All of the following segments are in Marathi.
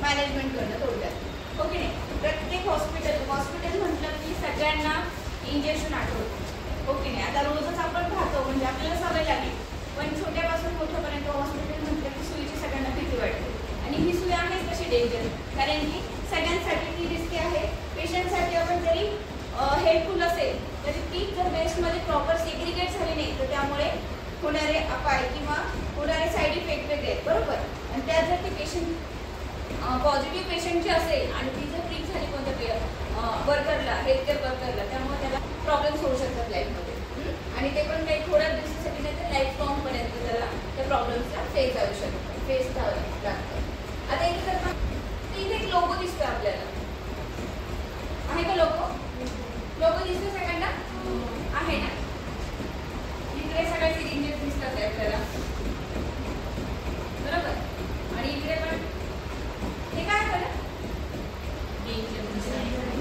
मॅनेजमेंट करणं थोडक्यात, ओके नाही. प्रत्येक हॉस्पिटल म्हटलं की सगळ्यांना इंजेक्शन आठवतं, ओके नाही. आता रोजच आपण राहतो म्हणजे आपल्याला सवय लागली, पण छोट्यापासून मोठ्यापर्यंत हॉस्पिटल म्हटलं की सुईची सगळ्यांना भीती वाटते. आणि ही सुई आहे कशी डेंजर, कारण की सगळ्यांसाठी ती रिस्की आहे. पेशंटसाठी आपण जरी हेल्पफुल असेल तरी ती जर वेस्टमध्ये प्रॉपर सेग्रिगेट झाली नाही तर त्यामुळे होणारे अपाय किंवा होणारे साईड इफेक्ट वेगळे आहेत, बरोबर. आणि त्यात जर ती पेशंट पॉझिटिव्ह पेशंटची असेल आणि ती जर ट्रीट झाली कोणत्या वर्करला, हेल्थकेअर वर्करला, त्यामुळे त्याला प्रॉब्लेम्स होऊ शकतात लाईफमध्ये. आणि ते पण काही थोड्या दिवसासाठी नाही तर लाईफ लॉंगपर्यंत त्याला त्या प्रॉब्लेम्सला फेस करावं लागतं. आता इथे जर इथे एक लोगो दिसतोय आपल्याला, आहे का लोगो दिसतोय सगळ्यांना? आहे ना. इकडे सगळ्या सिरिंजेस दिसतात आपल्याला, बरोबर. आणि इकडे पण हे काय बरं,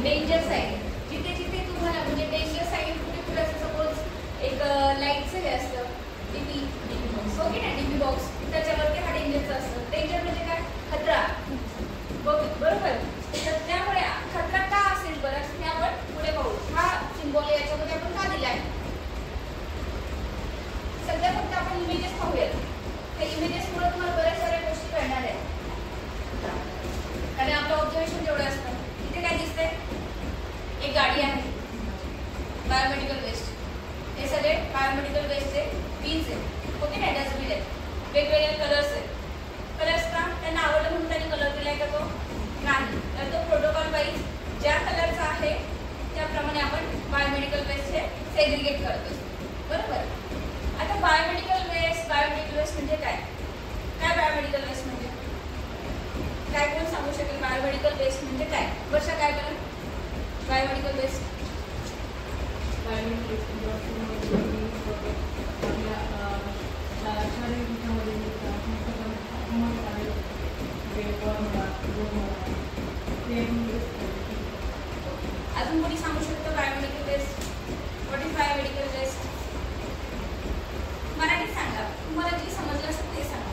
डेंजर साईन. जिथे जिथे तुम्हाला म्हणजे डेंजर साईन कुठे कुठे असं, सपोज एक लाईटचं हे असतं डीपी बॉक्स, ओके ना, डीपी बॉक्स, त्याच्यावरती हा डेंजरचं असतं. डेंजर म्हणजे काय, खतरा, बरोबर. तर त्यामुळे खतरा का असेल बरं हे आपण पुढे पाहू. हा सिम्बॉल याच्यामध्ये आपण का दिला आहे, सध्या फक्त आपण इमेजेस पाहूयात. त्या इमेजेसमुळे तुम्हाला बऱ्याच साऱ्या गोष्टी कळणार आहेत, कारण आपलं ऑब्झर्वेशन जेवढं असतं. इथे काय दिसतंय, एक गाडी आहे, बायोमेडिकल वेस्ट. हे सगळे बायोमेडिकल वेस्टचे बीन्स आहेत, ओके ना, डस्टबिन आहेत. वेगवेगळे कलर्स आहेत. कलर्स का, त्यांना आवडलं म्हणून त्यांनी कलर दिलाय का तो नाही, तर तो प्रोटोकॉल वाईज ज्या कलरचा आहे त्याप्रमाणे आपण बायोमेडिकल वेस्ट हे सेग्रिगेट करतो, बरोबर. आता बायोमेडिकल वेस्ट म्हणजे काय, बायोमेडिकल वेस्ट म्हणजे काय, कोण सांगू शकेल बायोमेडिकल वेस्ट म्हणजे काय? वर्षा काय बरं, बायोमेडिकल वेस्ट? अजून कोणी सांगू शकतो biomedical waste? What is biomedical waste? मराठीत सांगा, तुम्हाला जे समजलं असेल ते सांगा.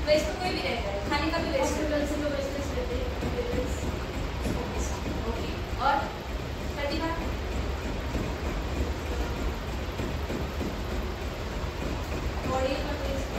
वेस्ट तो कोई भी रहता है, खाने का भी वेस्ट रहते हैं, ओके. और प्रतिभा, बॉडी का वेस्ट,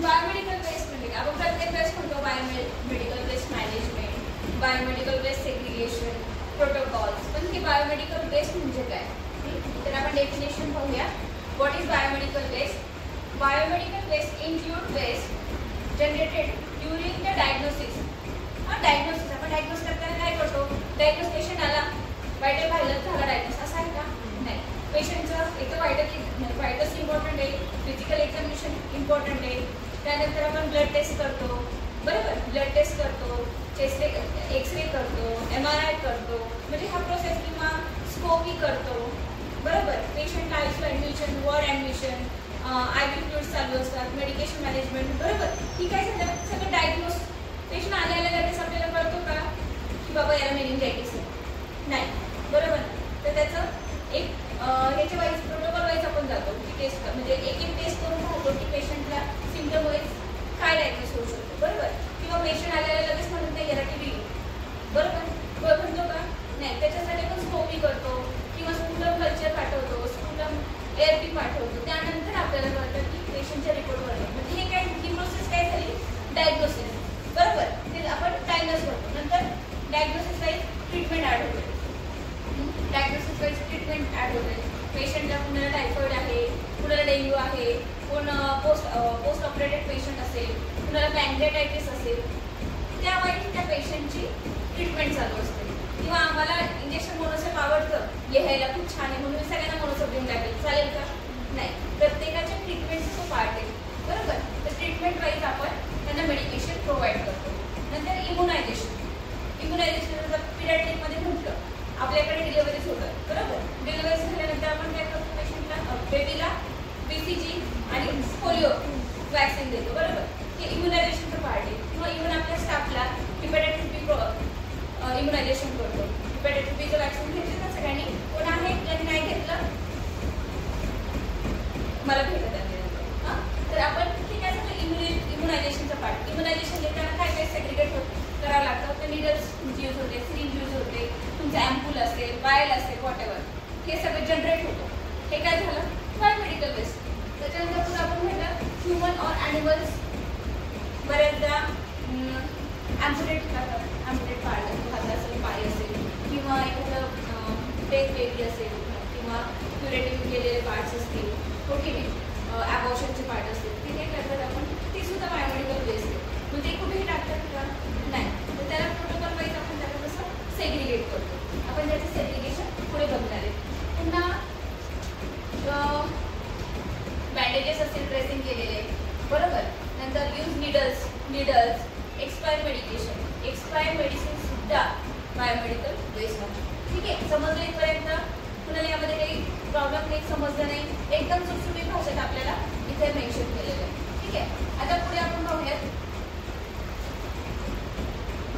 बायोमेडिकल वेस्ट म्हणजे काय? आपण प्रत्येक वेस्ट म्हणतो biomedical waste management, biomedical waste segregation, protocols, पण हे बायोमेडिकल वेस्ट म्हणजे काय? तर आपण डेफिनेशन पाहूया. What is biomedical waste? Biomedical waste include waste generated during the diagnosis. Diagnosis, आपण डायग्नोस करताना काय करतो, डायग्नोस पेशंट आला, व्हायटल पाहिलं झाला डायग्नोस, असं आहे का? नाही. पेशंटचं एक व्हायटल्स इम्पॉर्टंट आहे, फिजिकल एक्झामिनेशन इम्पॉर्टंट आहे. त्यानंतर आपण ब्लड टेस्ट करतो, बरोबर. ब्लड टेस्ट करतो, चेस्ट एक्सरे करतो, MRI करतो, म्हणजे हा प्रोसेस, किंवा स्कोपी करतो, बरोबर. पेशंटला ICU admission, ward admission, IV fluids चालू असतात, मेडिकेशन मॅनेजमेंट, बरोबर. ही काय सगळं डायग्नोस. पेशंट आल्या लगेच आपल्याला कळतो का की बाबा याला मेनिंजायटिस नाही, बरोबर. तर त्याचं एक ह्याच्या वाईज प्रोटोकॉल वाईज आपण जातो की टेस्ट, म्हणजे एक टेस्ट करून पाहतो की पेशंटला सिम्पटम वाईज काय डायग्नोस होऊ शकतो, बरोबर. किंवा पेशंट आल्याला लगेच म्हणून नाही याला TB, बरोबर, म्हणतो का नाही. त्याच्यासाठी आपण स्कोपी करतो किंवा स्पुलम कल्चर पाठवतो, स्पुलम ARP पाठवतो. त्यानंतर आपल्याला कळतं की पेशंटच्या रिपोर्टवर, म्हणजे हे काय, ही प्रोसेस काय झाली, डायग्नोसिस, बरोबर. ते आपण डायग्नोस करतो. नंतर डायग्नोसिस वाईज ट्रीटमेंट ॲड होते, डायग्नोसिस वाईज ट्रीटमेंट ॲड होते. पेशंटला कुणाला टायफॉइड आहे, कुणाला डेंग्यू आहे, कोण पोस्ट ऑपरेटेड पेशंट असेल, कुणाला पॅनक्रियाटायटिस असेल, त्यावेळी त्या पेशंटची ट्रीटमेंट चालू असते. किंवा आम्हाला इंजेक्शन मोनोसोप आवडतं, घ्यायला खूप छान आहे म्हणून सगळ्यांना मोनोसोप देऊन टाकेल, चालेल का? नाही. प्रत्येकाच्या ट्रीटमेंटचा तो पार्ट आहे, बरोबर. तर ट्रीटमेंट वाईज आपण त्यांना मेडिकेशन प्रोव्हाइड करतो. नंतर इम्युनायझेशन पिरियडिकमध्ये म्हटलं, आपल्याकडे डिलिव्हरीज होतात, बरोबर. डिलिव्हरी झाल्यानंतर आपण काय करतो, पेशंटला, बेबीला BCG आणि पोलिओ वॅक्सिन देतो, बरोबर. हे इम्युनायझेशनचं पार्ट आहे. किंवा इव्हन आपल्या स्टाफला हेपॅटायटिस B इम्युनायझेशन कोविडचं वॅक्सिन घेतलं ना सगळ्यांनी? कोण आहे ज्यांनी नाही घेतलं? मला भेटत आहे. तर आपण ठीक आहे सगळं इम्युनायझेशनचा पार्ट. इम्युनायझेशन घेताना काय काय सेग्रिगेट करावं लागतं. तर निडल्स यूज होते, सिरिंज यूज होते, तुमचं अँपूल असेल, वायल असेल, व्हॉटएव्हर, हे सगळं जनरेट होतं. हे काय झालं? Biomedical waste. त्याच्यानंतर पुढे आपण म्हटलं ह्युमन ऑर ॲनिमल्स. बऱ्याचदा ॲम्पुटेट करतात. ॲम्पुटेट पार्ट असेल, हात असेल, पाय असेल, किंवा एखादं ब्रेक बेबी असेल, किंवा क्युरेटिव्ह केलेले पार्ट्स असतील, हो की नाही, ॲबॉर्शनचे पार्ट असतील, ते काय करतात आपण? ते सुद्धा बायोमेडिकल वेस्ट आहे. मग ते कुठेही टाकतात का? नाही. तर त्याला प्रोटोकॉल वाईज आपण त्याला कसं सेग्रिगेट करतो. आपण त्याचं सेग्रिगेशन पुढे बघणार आहे. पुन्हा बँडेजेस असतील ड्रेसिंग केलेले, बरोबर. नंतर यूज निडल्स, एक्सपायर मेडिसिन सुद्धा बायोमेडिकल वेस्ट आहे. ठीक आहे, समजलं इथपर्यंत? कुणाला यामध्ये काही प्रॉब्लेम काही समजलं नाही? एकदम सुटसुटीत भाषेत आपल्याला इथे मेन्शन केलेलं आहे. ठीक आहे, आता पुढे आपण पाहूयात.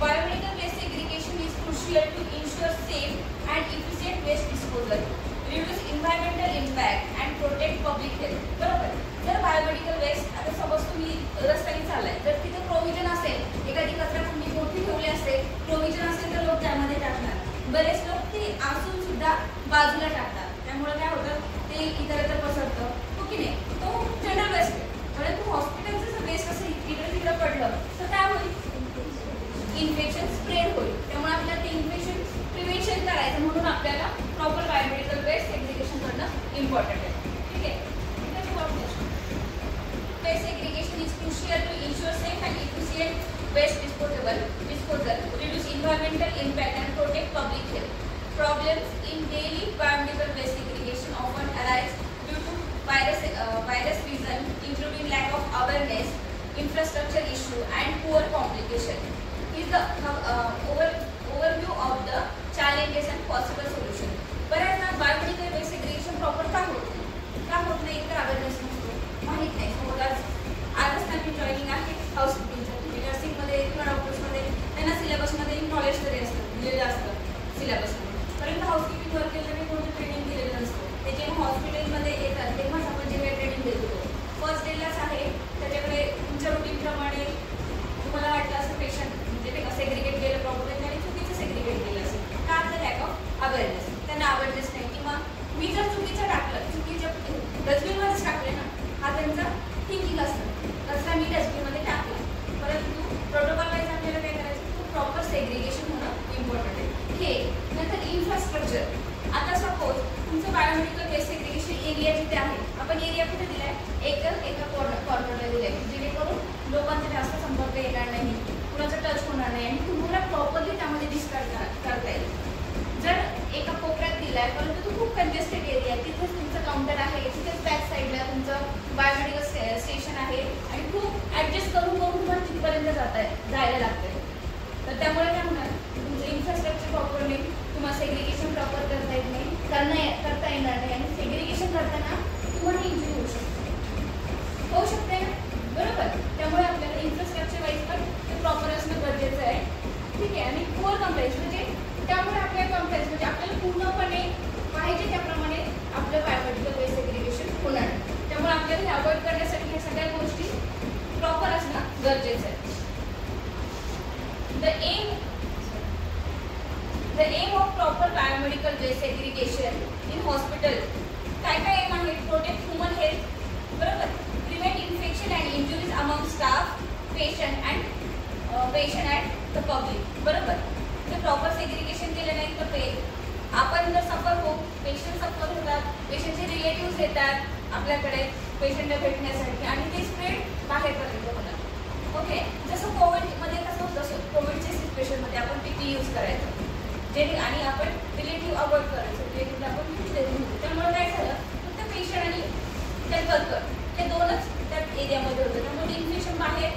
Biomedical waste segregation is crucial to ensure safe and efficient waste disposal, reduce environmental impact and protect public health. बरोबर. जर बायोमेडिकल वेस्ट, आता समज तुम्ही रस्त्याने चाललाय, जर तिथे प्रोव्हिजन असेल, एखादी कचरा तुम्ही मोठी ठेवली असेल, प्रोव्हिजन असेल, तर लोक त्यामध्ये टाकणार. बरेच लोक ते असून सुद्धा बाजूला टाकतात. त्यामुळे काय होतं? ते इतरत्र पसरतं, हो की नाही? तो जनरल वेस्ट आहे. परंतु हॉस्पिटलचं जर वेस्ट असं इकडे तिकडे पडलं तर काय होईल? इन्फेक्शन स्प्रेड होईल. त्यामुळे आपल्याला ते इन्फेक्शन प्रिव्हेंशन करायचं, म्हणून आपल्याला प्रॉपर बायोमेडिकल वेस्ट सेग्रिगेशन करणं इम्पॉर्टंट आहे. ठीक आहे. Waste segregation is crucial to ensure safe and efficient waste disposal, reduce environmental impact and protect public health. Problems in daily biomedical waste segregation often arise due to virus reason, including lack of awareness, infrastructure issue, and poor communication. Is the overview of the challenges and possible solution. बऱ्याचदा बायोमेडिकल वेस्ट सेग्रिगेशन प्रॉपर का होत नाही? तर अवेअरनेस नसतो, माहीत नाही. आजच त्यांनी जॉईनिंग आहे हाऊसकीपिंगचं. तुम्ही नर्सिंगमध्ये किंवा डॉक्टर्समध्ये त्यांना सिलेबसमध्ये नॉलेज तरी असतं, दिलेलं असतं सिलेबसमध्ये. परंतु हाऊसकीपिंग वर्क केल्याने कोणतं ट्रेनिंग दिलेलं नसतं. ते जेव्हा हॉस्पिटलमध्ये येतात तेव्हाच आपण जे काही ट्रेनिंग देतो फर्स्ट डेलाच आहे. त्याच्याकडे तुमच्या रुटीनप्रमाणे तुम्हाला वाटलं असं पेशंट म्हणजे ते सेग्रिगेट केलं प्रॉपर, त्यांनी चुकीचं सेग्रिगेट केलं असेल. का? तर लॅक ऑफ अवेअरनेस. त्यांना अवेअरनेस नाही, किंवा मी जर चुकीचं टाकलं, चुकीच्या डस्टबिनमध्येच टाकले ना, हा त्यांचा थिंकिंग असतं. कचरा मी डस्टबिनमध्ये टाकला, परंतु प्रोटोकॉल वाईज आपल्याला काय करायचं? प्रॉपर सेग्रिगेशन होणं इम्पॉर्टंट आहे. हे नंतर इन्फ्रास्ट्रक्चर. आता सपोज तुमचं बायोमेडिकल वेस्ट सेग्रिगेशन एरिया जिथे आहे, आपण एरिया कुठे दिला आहे? एका कॉर्नरला दिला आहे, जेणेकरून लोकांचा जास्त संपर्क येणार नाही, कुणाचा टच होणार नाही, आणि तुम्हाला प्रॉपरली त्यामध्ये डिस्कार्ड करता येईल. जर एका कोपऱ्यात दिला आहे, परंतु तो खूप कंजेस्टेड एरिया आहे, तिथेच तुमचं काउंटर आहे, तिथेच बॅक साईडला तुमचं बायोमेडिकल स्टेशन आहे, आणि खूप ॲडजस्ट करून तुम्हाला तिथपर्यंत जायला लागतं. तर त्यामुळे काय होणार? तुमचं इन्फ्रास्ट्रक्चर प्रॉपर नाही, तुम्हाला सेग्रिगेशन प्रॉपर करता येत नाही, करता येणार नाही, आणि सेग्रिगेशन करताना तुम्हाला इंजुरी होऊ शकते ना, बरोबर. त्यामुळे आपल्याला इन्फ्रास्ट्रक्चर वाईज पण ते प्रॉपर असणं गरजेचं आहे. ठीक आहे. आणि पुअर कंप्लायन्स म्हणजे त्यामुळे आपल्या कंप्लायन्स म्हणजे आपल्याला पूर्णपणे पाहिजे त्याप्रमाणे आपलं बायोमेडिकल वेस्ट सेग्रिगेशन होणार. त्यामुळे आपल्याला हे अवॉइड करण्यासाठी ह्या सगळ्या गोष्टी प्रॉपर असणं गरजेचं आहे. The aim of proper biomedical waste segregation in hospital. काय एम आहे? प्रोटेक्ट ह्युमन हेल्थ, बरोबर. Prevent infection and injuries among staff, patient and the public, बरोबर. जर प्रॉपर सेग्रिगेशन केलं नाही तर आपण जर सफर होऊ, पेशंट सफर होतात, पेशंटचे रिलेटिव्स येतात आपल्याकडे पेशंटला भेटण्यासाठी, आणि ते स्प्रेड बाहेरपर्यंत होणार. ओके. जसं कोविडमध्ये कसं होतं, तसं कोविडच्या सिच्युएशनमध्ये आपण PPE यूज करायचं, आणि आपण रिलेटिव्ह अवॉइड करायचं, रिलेटिव्हला आपण यूज देत नव्हतो. त्यामुळे काय झालं? फक्त पेशंट आणि त्या वर्कर हे दोनच त्या एरियामध्ये होतं. त्यामुळे इन्फेक्शन बाहेर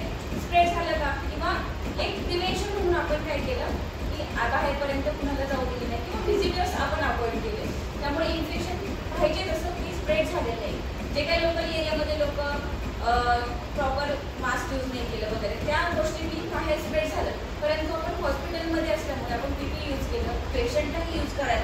स्प्रेड झालं का, किंवा एक प्रिव्हेन्शन म्हणून आपण काय केलं की बाहेरपर्यंत कुणाला जाऊ दिले नाही, किंवा व्हिजिटर्स आपण अवॉइड केले. त्यामुळे इन्फेक्शन पाहिजे तसं की स्प्रेड झालेलं नाही. जे काही लोकल एरियामध्ये लोक प्रॉपर मास्क यूज नाही केलं वगैरे, त्या गोष्टी बाहेर स्प्रेड झालं. परंतु आपण हॉस्पिटलमध्ये असल्यामुळे आपण PPE यूज केलं, पेशंटलाही यूज करायला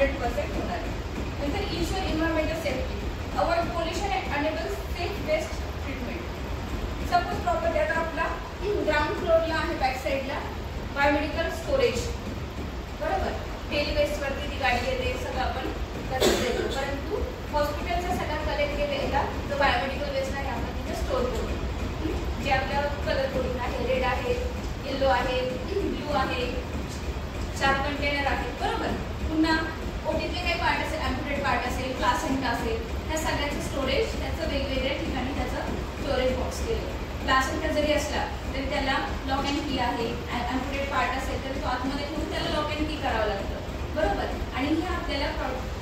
100% होणार आहे. नंतर ensure environmental safety, avoid pollution and enable safe waste treatment. Suppose property आता आपला ग्राउंड फ्लोअरला आहे, बॅक साईडला बायोमेडिकल स्टोरेज, बरोबर. डेली वेस्टवरती ती गाडी येते, सगळं आपण करत देतो, परंतु हॉस्पिटलचा सगळा कलेक्ट केलेला जो बायोमेडिकल वेस्ट आहे आपण तिथे स्टोर करतो. जे आपल्या कलर कोडिंग आहे, रेड आहे, येलो आहे, ब्लू आहे, 4 कंटेनर आहेत, बरोबर. पुन्हा ओटीतले काही पार्ट असेल, ॲम्प्युटेड पार्ट असेल, प्लासेंटा असेल, ह्या सगळ्याचं स्टोरेज त्याचं वेगवेगळ्या ठिकाणी त्याचं स्टोरेज बॉक्स केलं. प्लासेंटा जरी असला तरी त्याला लॉक अँड की आहे, ॲम्प्युटेड पार्ट असेल तर तो आतमध्ये ठेवून त्याला लॉक अँड की करावं लागतं, बरोबर. आणि हे आपल्याला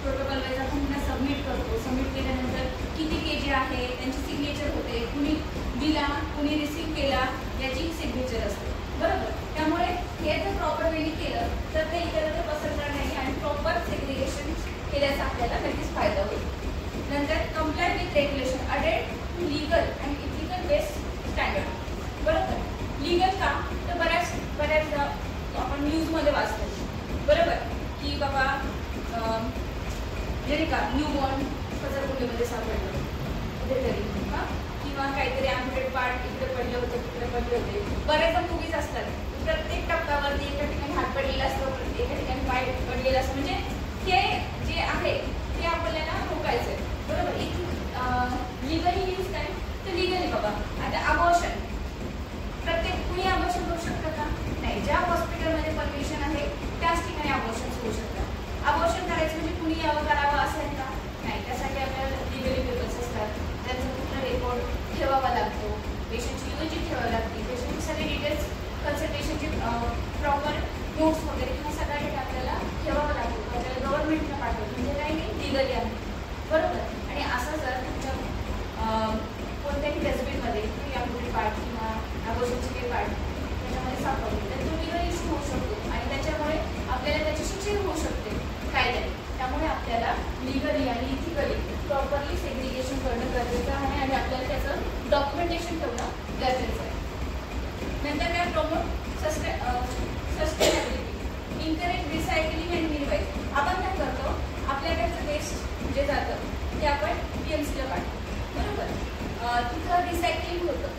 प्रोटोकॉल वाईज आपण पुन्हा सबमिट करतो. सबमिट केल्यानंतर किती केजी आहे, त्यांची सिग्नेचर होते, कुणी दिला, कुणी रिसीव्ह केला, याची सिग्नेचर असते, बरोबर. त्यामुळे हे जर प्रॉपर वेळी केलं तर ते इतरत्र पसरणार नाही आणि प्रॉपर सेग्रिगेशन केल्याचा आपल्याला नक्कीच फायदा होईल. नंतर कंप्लाय विथ रेग्युलेशन, अडेड to legal and ethical based standard, बरोबर. लीगल का, तर बऱ्याचदा आपण न्यूजमध्ये वाचतो, बरोबर, की बाबा जरी का न्यूबॉर्न कचरकुंडीमध्ये सापडलं कुठेतरी, हां, किंवा काहीतरी ॲम्प्युटेड पार्ट इकडे पडले होते, तिकडे पडले होते. बऱ्याचदा मूवीज असतात, प्रत्येक टप्प्यावरती एका ठिकाणी हात पडलेला असतो, एका ठिकाणी पाय पडलेला असतो. म्हणजे हे जे आहे ते आपल्याला रोखायचं आहे, बरोबर. इथे लिगली मीन्स काय, तर लिगली बाबा आता अबॉर्शन, प्रत्येक कुणी अबॉर्शन करू शकतं का, नाही. ज्या हॉस्पिटलमध्ये परमिशन आहे त्याच ठिकाणी अबॉर्शन होऊ शकतं. अबॉर्शन करायचं म्हणजे कुणी यावं करावं असेल का, नाही. त्यासाठी आपल्याला लिगली पेपर्स असतात, त्यांचा पूर्ण रेकॉर्ड ठेवावा लागतो, पेशंटची यूएजी ठेवावी लागते, पेशंटची सगळे डिटेल्स, कन्सल्टेशनचे प्रॉपर नोट्स वगैरे ह्या सगळ्या डेटा आपल्याला ठेवावं लागतो. आपल्याला गव्हर्नमेंटला पाठवतो, म्हणजे काही नाही, लिगली आहे, बरोबर. आणि असं जर तुमच्या कोणत्याही डस्टबिनमध्ये ॲम्प्युटेड पार्ट किंवा अबॉर्शनचे काही पार्ट त्याच्यामध्ये सापडले तर तो लिगल इश्यू होऊ शकतो आणि त्याच्यामुळे आपल्याला त्याची शिक्षा होऊ शकते कायद्याने. त्यामुळे आपल्याला लिगली आणि इथिकली प्रॉपरली सेग्रिगेशन करणं गरजेचं आहे आणि आपल्याला त्याचं डॉक्युमेंटेशन ठेवणं गरजेचं आहे. नंतर काय, promote sustainability, incorrect recycling and minimize. आपण काय करतो, आपल्याकडचं वेस्ट जे जातं ते आपण PMCला पाठवतो, बरोबर. तिथं रिसायकलिंग होतं.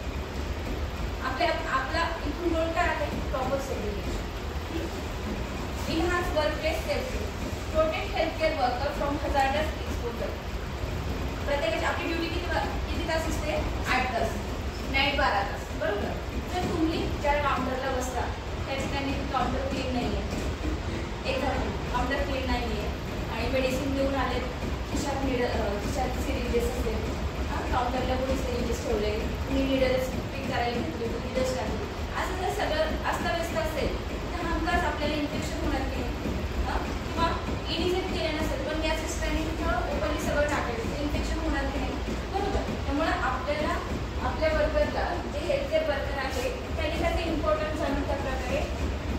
आपला इथून गोल काय आहे, proper segregation. Enhance workplace safety, protect healthcare worker from hazardous exposure. प्रत्येकाची आपली ड्युटी किती तास असते, 8 तास, नाईट 12 तास, बरोबर. जर तुम्ही ज्या काउंटरला बसता त्या ठिकाणी काउंटर क्लीन नाही आहे, काउंटर क्लीन नाही आहे आणि मेडिसिन देऊन आले, खिशात सिरिंजेस असेल, काउंटरला कोणी सिरिंजेस ठेवले, कुणी निडल्स पिक करायला घेतले, कुणी डस्ट टाकली, असं जर सगळं अस्ताव्यस्त असेल तर हमखास आपल्याला इन्फेक्शन होणार की नाही. किंवा इनिझेट केलं नसेल पण गॅस सिस्टरने तिथं ओपनली सगळं टाकायचं, इन्फेक्शन होणार की नाही, बरोबर. त्यामुळे आपल्याला आपल्या वर्करला जे हेल्थकेअर वर्कर आहे त्यांनी त्याचे इम्पॉर्टन्स जाणून त्या प्रकारे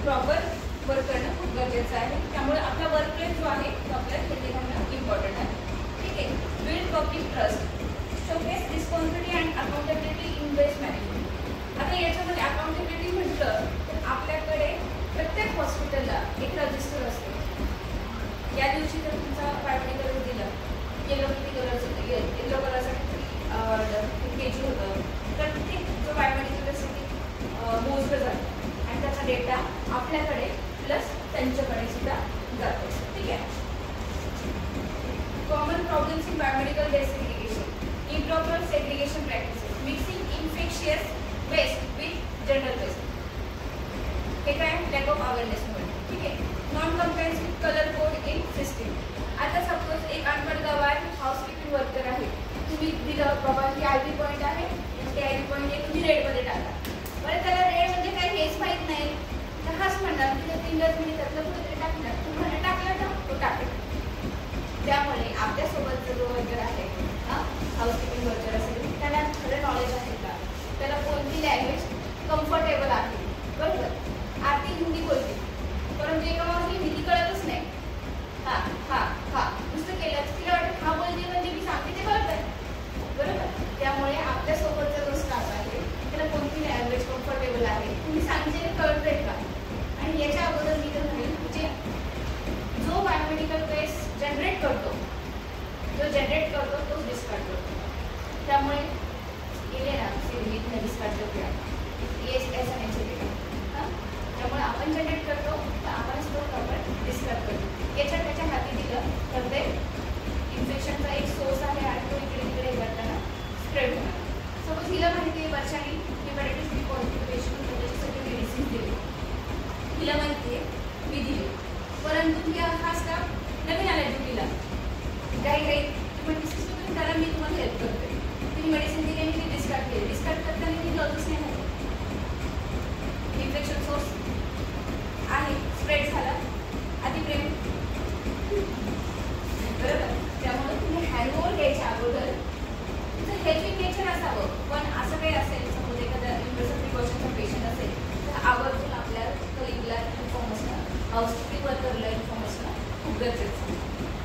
प्रॉपर वर्क करणं खूप गरजेचं आहे. त्यामुळे आपला वर्कप्लेस जो आहे तो आपल्याला हेल्दी राहणं इम्पॉर्टंट आहे, ठीक आहे. Build public trust, showcase responsibility and accountability in waste management. आता याच्यामध्ये अकाउंटेबिलिटी म्हटलं तर आपल्याकडे प्रत्येक हॉस्पिटलला एक रजिस्टर असतो. या दिवशी जर तुमचा बायोमेडिकल दिलं, येलो किती कलरचं, येलो कलरसाठी केजी होतं, प्रत्येक जो बायोमेडिकलसाठी मोजलं जातं आणि त्याचा डेटा आपल्याकडे प्लस त्यांच्याकडे सुद्धा जातो, ठीक आहे. Common problems in biomedical waste segregation, improper segregation practices, mixing infectious waste with general waste. हे काय, लॅक ऑफ अवेअरनेसमुळे, ठीक आहे. Non compliance with colour code in system. आता सपोज एक अनपढ गवार हाऊसकीपिंग वर्कर आहे, तुम्ही दिलं बाबा ही IV पॉईंट आहे, ते IV पॉईंट आहे, तुम्ही रेडमध्ये टाका, बरं. त्याला रेड म्हणजे काय हेच माहीत नाही तर हाच म्हणणार, तिथं फिंगर्स मी त्यातलं कुठेतरी टाकणार, तुम्हाला टाकला का तो टाकेल. त्यामुळे आपल्यासोबतचा जो वर्कर आहे, हाऊसकीपिंग वर्कर असेल, त्याला खरं नॉलेज आहे का, त्याला कोणती लँग्वेज कम्फर्टेबल आहे, बरोबर. आरती हिंदी बोलते परंतु एका माणसाला हिंदी कळतच नाही, नुसतं केलं तिला वाटतं हा बोलते म्हणजे मी सांगते ते कळत आहे, बरोबर. त्यामुळे आपल्यासोबतचा जो स्टाफ आहे त्याला कोणती लँग्वेज कम्फर्टेबल आहे, तुम्ही सांगितलेलं कळत आहे का. आणि याच्या अगोदर मी तर म्हणेल म्हणजे जो बायोमेडिकल वेस्ट डिस्कार्ड करतो. त्यामुळे गेले ना सिरीज डिस्कार्ड करतो येस ऐसा नहीं चलेगा. त्यामुळे आपण जनरेट करतो तर आपणच तो प्रॉपर डिस्कार्ड करतो. याच्यात त्याच्या हाती दिलं तर ते इन्फेक्शनचा एक सोर्स आहे आणि तो इकडे तिकडे करताना स्प्रेड होणार. सपोज हिला माहिती आहे वर्षाने हेपॅटायटिस बी पॉझिटिव्ह पेशंट त्याच्यासाठी मेडिसिन दिली, हिला माहिती आहे मी दिली, परंतु तिला हा स्टाफ नवीन आला ड्युटीला काही तुम्ही करा मी तुम्हाला हेल्प करते. तिने मेडिसिन दिली आणि ती डिस्कार्ड केली. डिस्कार्ड करताना ती लॉजिस नाही झाली, इन्फेक्शन सोर्स आहे स्प्रेड झाला अतिप्रेम बरोबर. त्यामुळे तुम्ही हँडओव्हर घ्यायच्या अगोदर तुमचं हेल्पिंग नेचर असावं. पण असं काही असेल समज एखादा इम्प्रेसिव्ह प्रिकॉशनचा पेशंट असेल तर आवर्जून आपल्या कलिगला इन्फॉर्म असणं, हाऊसकीपिंग वर्करला इन्फॉर्म असणं खूप गरजेचं आहे.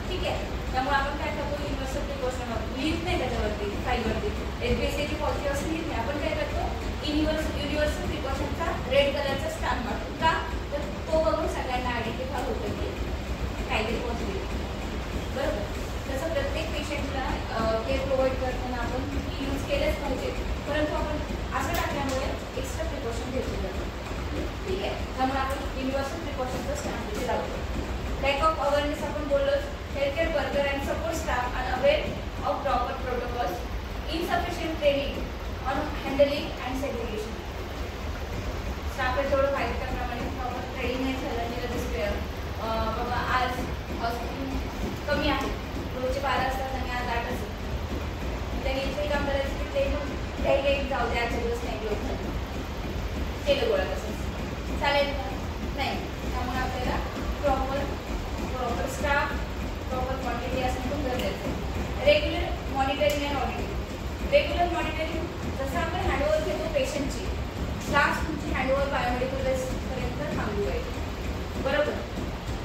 ठीक आहे. त्यामुळे आपण काय करतो युनिव्हर्सल प्रिकॉशन लिहित नाही त्याच्यावरती फाईलवरती SBSAची पॉलिसी असं लिहित नाही. आपण काय करतो युनिव्हर्सल प्रिकॉशनचा रेड कलरचा स्टॅम्प मारतो. का तर तो बघून सगळ्यांना आयडेंटिफाय होतं की काहीतरी पॉझिटिव्ह बरोबर. तसं प्रत्येक पेशंटला केअर प्रोव्हाइड करताना आपण यूज केलंच पाहिजे, परंतु आपण असं टाकल्यामुळे एक्स्ट्रा प्रिकॉशन घेतलं जातं. ठीक आहे. त्यामुळे आपण युनिव्हर्सल प्रिकॉशनचा स्टॅम्प तिथे लावतो. लॅक ऑफ अवेअरनेस आपण बोललो. Healthcare worker and support staff are aware of proper protocols, insufficient training on handling and segregation. स्टाफला जेवढं पाहिजे त्याप्रमाणे प्रॉपर ट्रेनिंग नाही झालं तिला डिस्पेअर बाबा आज हॉस्पिटल कमी आहे, रोजचे 12 असतात आणि आज 8 असतात, त्यांनी इथे काम करायचं की ते काही जाऊ द्या आजच्या दिवस नाही ग्रोथ झाली केलं गोळा तसंच चालेल का नाही. त्यामुळे आपल्याला प्रॉपर स्टाफ प्रॉपर क्वांटिटी असणं खूप गरजेचं आहे. Regular monitoring and auditing. Regular monitoring जसं आपण हँडओव्हर घेतो पेशंटची, लास्ट तुमची हँडओव्हर बायोमेडिकल बेसपर्यंत थांबली पाहिजे बरोबर.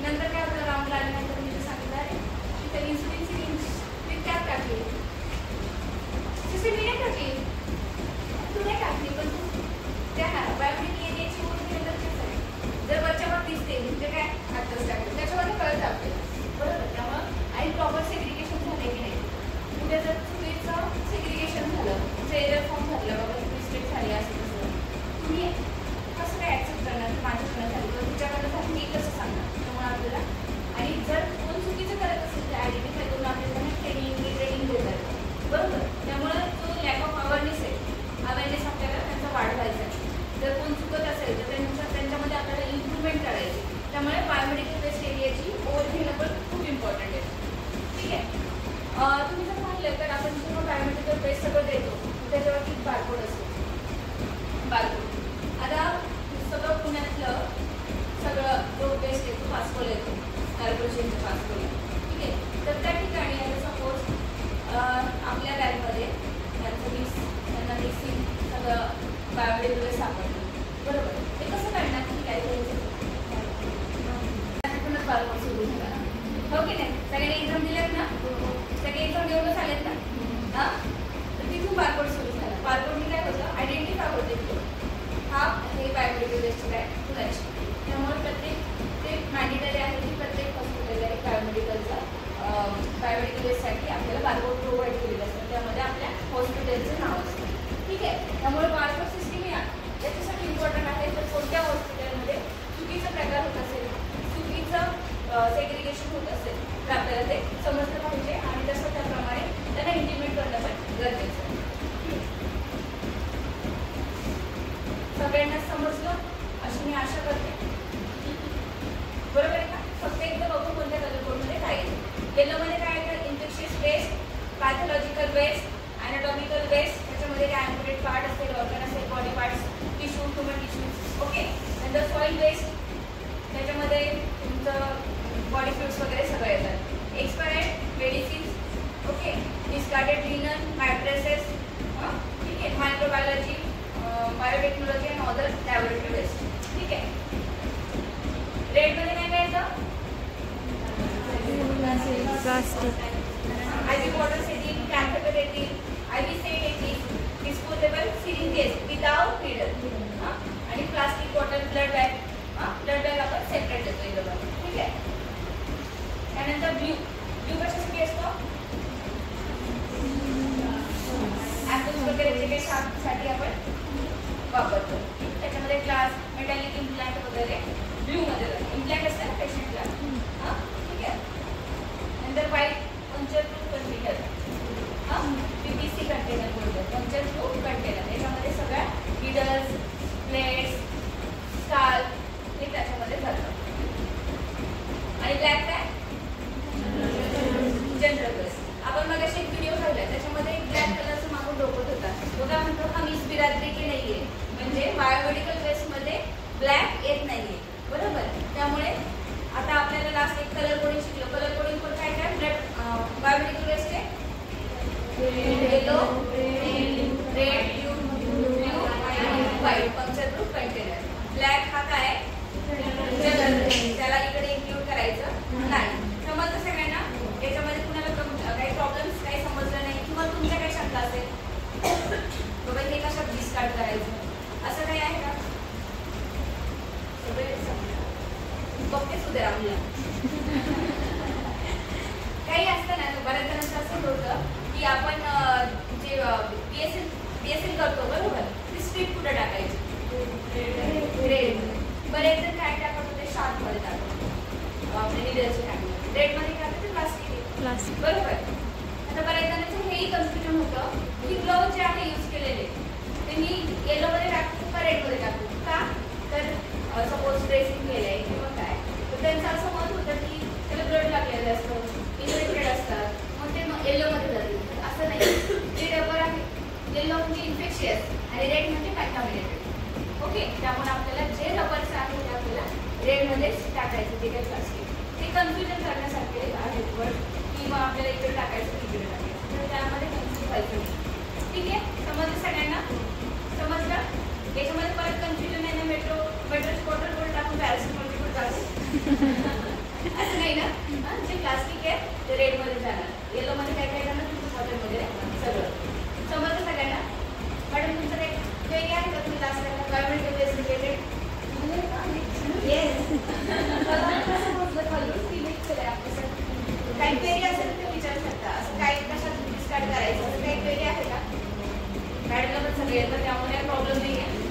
नंतर काय आपल्याला राऊंडला आल्यानंतर मी जे सांगितलं आहे की त्या इन्सुलिन सिरिंज ती त्यात टाकली, मी नाही टाकली, तू नाही टाकली, पण तू त्या बायोमेडिकल एरियाची ओळख घेणं गरजेचं आहे. जर वरच्यावर दिसते म्हणजे काय आत्ताच टाकलं त्याच्यामध्ये कळत आपल्याला बरोबर. त्यामुळं आणि प्रॉपर सेग्रिगेशन झालं की नाही. उद्या जर चुकीचं सेग्रिगेशन झालं, तुमचं एरर फॉर्म झालं बाबा मिस्टेक झाली असं तसं, तुम्ही कसं काय ॲक्सेप्ट करणार माझ्याकडनं झाली तर तुझ्याकडनं झाली मी कसं सांगणार. त्यामुळे आपल्याला आणि जर कोण चुकीचं करत असेल तर आयडेंटिफाय करून आपल्याला ट्रेनिंग देतात बरोबर. त्यामुळे जो लॅक ऑफ अवेअरनेस आहे, अवेअरनेस आपल्याला त्यांचा वाढवायचा आहे. जर कोण चुकत असेल तर त्यांच्यामध्ये आपल्याला इम्प्रूव्हमेंट करायची. त्यामुळे बायोमेडिकल बेस्ड एरियाची ओळख घेणं पण खूप इम्पॉर्टंट आहे. ठीक आहे. तुम्ही जर पाहिलं तर आपण जेव्हा बायोमेडिकल बेस सगळं देतो त्याच्यावरती बारकोड असतो. बारकोड आता सगळं पुण्यातलं सगळं जो बेस्ट येतो फास्कोला येतो, कॉर्पोरेशनचं फास्कोला. ठीक आहे. तर त्या ठिकाणी आता सपोज आपल्या बॅगमध्ये त्यांना मिक्सिंग सगळं बायोमेडिकल बेस सापडलं बरोबर. ते कसं करणार की काय करायचं बारकोड सुरू झाला हो की नाही. सगळ्यांनी एक्झाम दिल्यात ना, सगळे एक्झाम देऊनच आलेत ना. हां तर तिथून बारकोड सुरू झाला. बारकोडने काय होतं आयडेंटिफाय होते की हा हे बायोमेडिकल बेस्ड काय तुलाची. त्यामुळे प्रत्येक ते मॅन्डेटरी आहे की प्रत्येक हॉस्पिटलला एक बायोमेडिकल बेससाठी आपल्याला बारकोड प्रोव्हाइड केलेलं असतं. त्यामध्ये आपल्या हॉस्पिटलचं नाव असतं. ठीक आहे. त्यामुळे बारकोड सिस्टीम याच्यासाठी इम्पॉर्टंट आहे. तर कोणत्या हॉस्पिटलमध्ये चुकीचा प्रकार होत असेल, चुकीचं सेग्रिगेशन होत असेल तर आपल्याला ते समजलं पाहिजे आणि तसं त्याप्रमाणे त्यांना इंटिमेट करणं पण गरजेचं आहे. सगळ्यांना समजलं अशी मी आशा करते बरोबर आहे का. फक्त एकदा बघू कोणत्या कलर कोडमध्ये काय येतं. येलोमध्ये काय येतं infectious waste, pathological waste, anatomical waste, त्याच्यामध्ये काय ॲम्प्युटेड पार्ट असेल, ऑर्गन असेल, body parts, tissue, human tissue. Okay. नंतर सॉईल वेस्ट, त्याच्यामध्ये तुमचं बॉडी फ्लुइड्स वगैरे सगळं येतात. Expired medicines, okay, discarded linen, mattresses, ठीक आहे, microbiology, biotechnology and other laboratory waste. ठीक आहे. रेडमध्ये काय काय येतं IV बॉटल्स येतील, कॅथेटर येतील, IV सेट येतील, डिस्पोजेबल सिरिंजेस विदाउट नीडल आणि plastic bottle, blood bag. Blood bag आपण सेपरेट देतो इथं. ठीक आहे. त्यानंतर ब्ल्यू कशासाठी असतो वगैरे जे काही शार्पसाठी आपण वापरतो. त्याच्यामध्ये ग्लास, मेटॅलिक इम्प्लांट वगैरे ब्ल्यूमध्ये जातो. इम्प्लांट असतं ना पेशंटला, हां ठीक आहे. नंतर व्हाईट पंक्चर प्रूफ कंटेनर, हां PVC कंटेनर बोलतो, पंक्चर प्रूफ कंटेनर. याच्यामध्ये सगळ्या निडल्स, प्लेट्स, स्काल्प हे त्याच्यामध्ये जातं. आणि ब्लॅक काय जनरल बेस. आपण मग अशी एक व्हिडिओ काढला त्याच्यामध्ये एक ब्लॅक कलरचं मागून डोकत होता. तो काय म्हणतो, हा मिस बिरादरी की नाहीये, म्हणजे बायोमेडिकल वेस्टमध्ये ब्लॅक येत नाहीये, बरोबर. त्यामुळे आता आपल्याला लास्ट एक कलर कोडिंग शिकलो. कलर कोडिंग पण काय काय बायोमेडिकल वेस्ट आहे येलो, रेड, ब्ल्यू आणि white puncture proof container. Black हा काय त्याला इकडे इन्क्लूड करायचं नाही. समजलं सगळ्यांना. याच्यामध्ये कुणाला काही प्रॉब्लेम्स काही समजलं नाही किंवा तुमच्या काही शंका असेल बाबा हे कशात डिस्कार्ड करायचं असं काही आहे का? सगळे बघते सुद्धा राहूया. काही असतं ना, बऱ्याच जणांचं असं होतं की आपण जे BSL करतो बरोबर, ती स्ट्रीप कुठं टाकायची, ग्रेड. बरेच जण काय टाकत होते, शार्पमध्ये टाकतो आपल्या निडलचे टाकले. रेडमध्ये काय होतं, प्लास्टिक बरोबर. आता बऱ्याच जणांचं हेही कन्फ्युजन होतं की ग्लोव जे आहे यूज केलेले ते मी येलोमध्ये टाकतो का रेडमध्ये टाकतो का. तर सपोज ड्रेसिंग केलंय किंवा काय, तर त्यांचं असं मत होतं की त्याला ब्लड लागलेलं असतं, इन्फेक्टेड असतात, मग ते येलोमध्ये जातील. असं नाही. जे रबर आहे येलो म्हणजे इन्फेक्शियस आणि रेड म्हणजे कॅन्टामिनेटेड. ओके. त्यामुळे आपल्याला जे रबरचं आहे ते आपल्याला रेडमध्येच टाकायचं. ते काय प्लास्टिक ते कन्फ्युजन करण्यासारखे आहे किंवा आपल्याला इकडे टाकायचं इकडे टाकायचं, तर त्यामध्ये कन्फ्युज व्हायचं नाही. ठीक आहे. समजलं सगळ्यांना? समजलं. याच्यामध्ये परत कन्फ्युजन आहे ना, मेट्रोची बॉटल कुठे टाकून पॅरासिटामॉलची कुठे टाकू असं नाही ना. जे प्लास्टिक आहे ते रेडमध्ये जाणार, येलोमध्ये काय काय जाणार, तुमच्या बॉटलमध्ये सगळं. समजलं सगळ्यांना? मॅडम तुमचं काही वेगळे आहे का तुम्ही क्लासला बायोमेडिकल वेस्ट रिलेटेड? येस. काही क्वेरी असेल तर विचारू शकता. असं काही कशात डिस्कार्ड करायचं असं काही क्वेरी आहे का? मॅडमला पण सगळे येतं त्यामुळे प्रॉब्लेम नाही आहे.